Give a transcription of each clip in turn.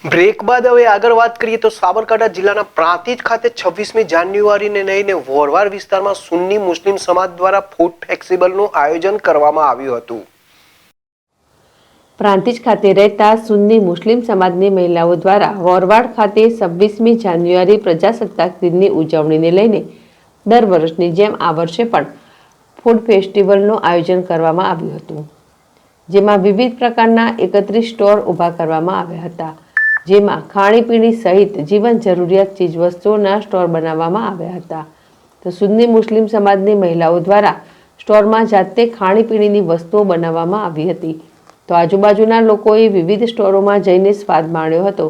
Break બાદ હવે આગળ વાત કરીએ તો સાબરકાંઠા જિલ્લાના પ્રાંતિજ ખાતે 26મી જાન્યુઆરીને લઈને વોરવાડ વિસ્તારમાં સુન્ની મુસ્લિમ સમાજ દ્વારા ફૂડ ફેસ્ટિવલનું આયોજન કરવામાં આવ્યું હતું। પ્રાંતિજ ખાતે રહેતા સુન્ની મુસ્લિમ સમાજની મહિલાઓ દ્વારા વોરવાડ ખાતે 26મી જાન્યુઆરી પ્રજાસત્તાક દિનની ઉજવણીને લઈને દર વર્ષની જેમ આ વર્ષે પણ ફૂડ ફેસ્ટિવલનું આયોજન કરવામાં આવ્યું હતું, જેમાં વિવિધ પ્રકારના 31 સ્ટોલ ઊભા કરવામાં આવ્યા હતા, જેમાં ખાણીપીણી સહિત જીવન જરૂરિયાત ચીજવસ્તુઓના સ્ટોલ બનાવવામાં આવ્યા હતા। તો સુન્ની મુસ્લિમ સમાજની મહિલાઓ દ્વારા સ્ટોલમાં જાતે ખાણીપીણીની વસ્તુઓ બનાવવામાં આવી હતી। તો આજુબાજુના લોકોએ વિવિધ સ્ટોરોમાં જઈને સ્વાદ માણ્યો હતો।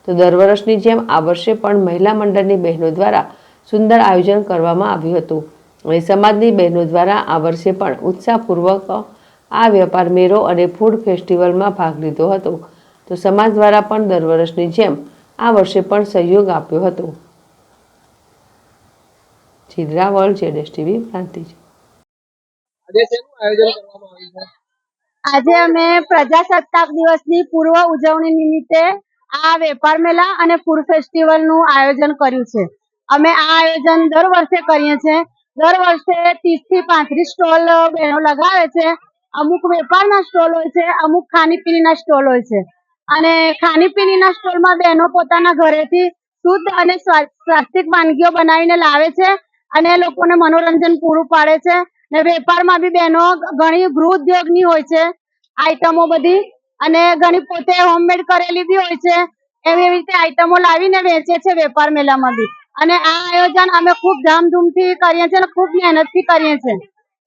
તો દર વર્ષની જેમ આ વર્ષે પણ મહિલા મંડળની બહેનો દ્વારા સુંદર આયોજન કરવામાં આવ્યું હતું અને સમાજની બહેનો દ્વારા આ વર્ષે પણ ઉત્સાહપૂર્વક આ વેપાર મેળો અને ફૂડ ફેસ્ટિવલમાં ભાગ લીધો હતો। તો સમાજ દ્વારા પણ દર વર્ષની જેમ આ વર્ષે પણ સહયોગ આપ્યો હતો। ચિત્રાવળ ZSTV પ્રાંતિજ। આજે અમે પ્રજાસત્તાક દિવસની પૂર્વ ઉજવણી નિમિત્તે આ વેપાર મેળા અને ફૂડ ફેસ્ટિવલનું આયોજન કર્યું છે। અમે આ આયોજન દર વર્ષે કરીએ છીએ। દર વર્ષે 30 થી 35 સ્ટોલ બહેનો લગાવે છે। અમુક વેપારના સ્ટોલ હોય છે, અમુક ખાણીપીણીના સ્ટોલ હોય છે અને ખાણીપીણીના સ્ટોલમાં બહેનો પોતાના ઘરેથી શુદ્ધ અને સ્વાદિષ્ટ વાનગીઓ બનાવીને લાવે છે અને લોકોને મનોરંજન પૂરું પાડે છે। ને વેપારમાં બી બહેનો ઘણી ગૃહ ઉદ્યોગની હોય છે આઈટમો બધી, અને ઘણી પોતે હોમમેડ કરેલી બી હોય છે। એવી રીતે આઈટમો લાવીને વેચે છે વેપાર મેળામાં બી। અને આ આયોજન અમે ખૂબ ધામધૂમથી કરીએ છીએ અને ખૂબ મહેનતથી કરીએ છીએ।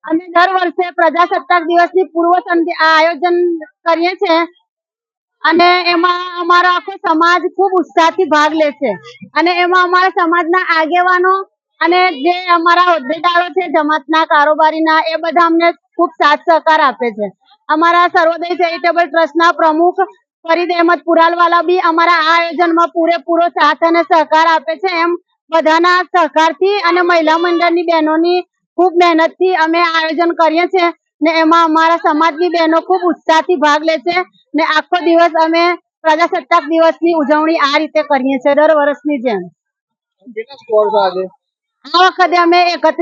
અમે દર વર્ષે પ્રજાસત્તાક દિવસની પૂર્વ સંધ્યા આ આયોજન કરીએ છીએ અને એમાં અમારો આખો સમાજ ખૂબ ઉત્સાહથી ભાગ લે છે અને એમાં અમારા સમાજના આગેવાનો અને જે અમારા હોદ્દેદારો છે જમાતના, કારોબારીના, એ બધા અમને ખૂબ સાથ સહકાર આપે છે। અમારા સર્વોદય ચેરિટેબલ ટ્રસ્ટના પ્રમુખ ફરીદ અહેમદ પુરાલવાલા બી અમારા આ આયોજનમાં પૂરેપૂરો સાથ અને સહકાર આપે છે। એમ બધાના સહકારથી અને મહિલા મંડળની બહેનોની ખૂબ મહેનતથી અમે આ આયોજન કરીએ છીએ ને એમાં અમારા સમાજની બહેનો ખૂબ ઉત્સાહથી ભાગ લે છે ને આખો દિવસ અમે પ્રજાસત્તાક દિવસની ઉજવણી આ રીતે કરીએ છીએ દર વર્ષની જેમ। આ વખતે અમે 31